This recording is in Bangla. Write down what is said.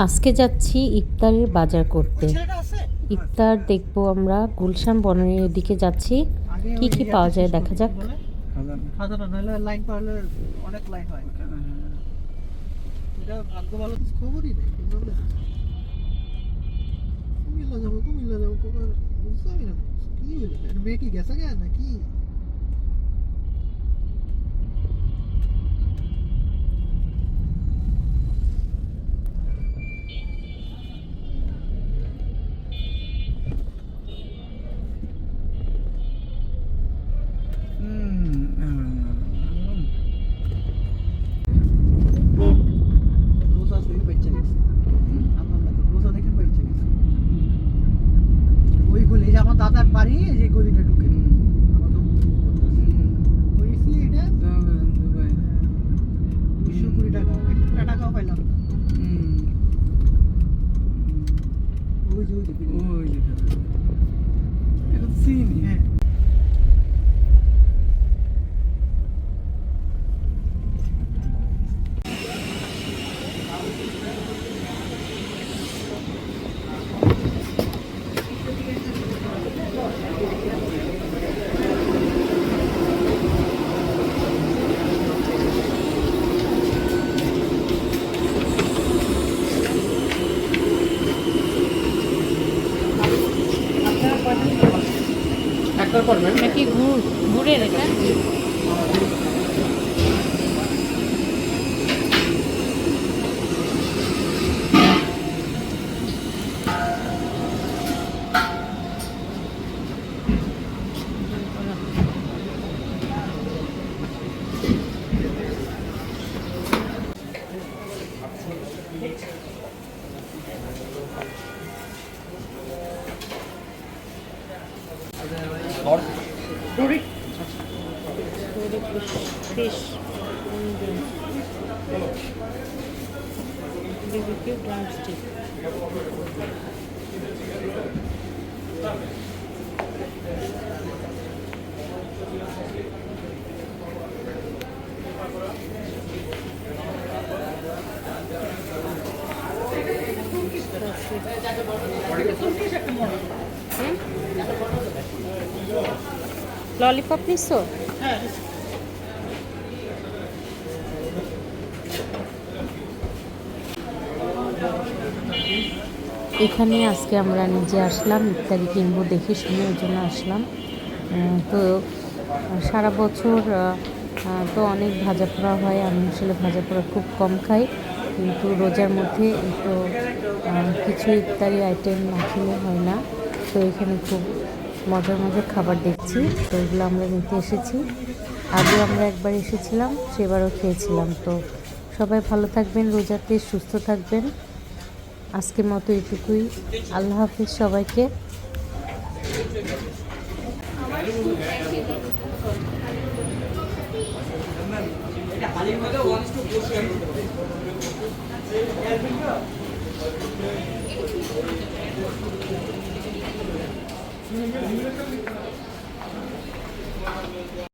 আজকে যাচ্ছি ইফতারের বাজার করতে। ইফতার দেখবো আমরা গুলশান বনানীর দিকে যাচ্ছি। কি কি পাওয়া যায় দেখা যাক। খাজানা নইলে লাইন পাইলে অনেক লাইন হয়। এটা ভাগ্য ভালো কিছু খবরই নেই। কুমিল্লা যাবো কোথায় বুঝলামই না। কি হইলো? এটা মেয়ে কি গেছে গা নাকি? রোজা থেকে বেঁচে গেছে। আমার লাগে রোজা দেখে বেঁচে গেছে। ওই গলি এই যে আমার দাদার বাড়ি এই যে গলিটা ঢুকে। আমরা তো ওই সি এটা 220 টাকা একটা টাকাও পাইলাম না। ওই যে এটা চিনি। হ্যাঁ একটার পড়বে নাকি ঘুরে এটা ফিশ BBQ drumstick ললিপপ নিছো? এখানে আজকে আমরা নিজে আসলাম ইফতারি কিনবো দেখে শুনে ওই জন্য আসলাম। তো সারা বছর তো অনেক ভাজা পোড়া হয়, আমি আসলে ভাজা পোড়া খুব কম খাই, কিন্তু রোজার মধ্যে তো কিছু ইফতারি আইটেম না খেলে হয় না। তো এখানে খুব মজার মজার খাবার দেখছি, তো এগুলো আমরা নিতে এসেছি। আগে আমরা একবার এসেছিলাম, সেবারও খেয়েছিলাম। তো সবাই ভালো থাকবেন, রোজাতে সুস্থ থাকবেন। আজকের মতো এটুকুই। আল্লাহ হাফিজ সবাইকে।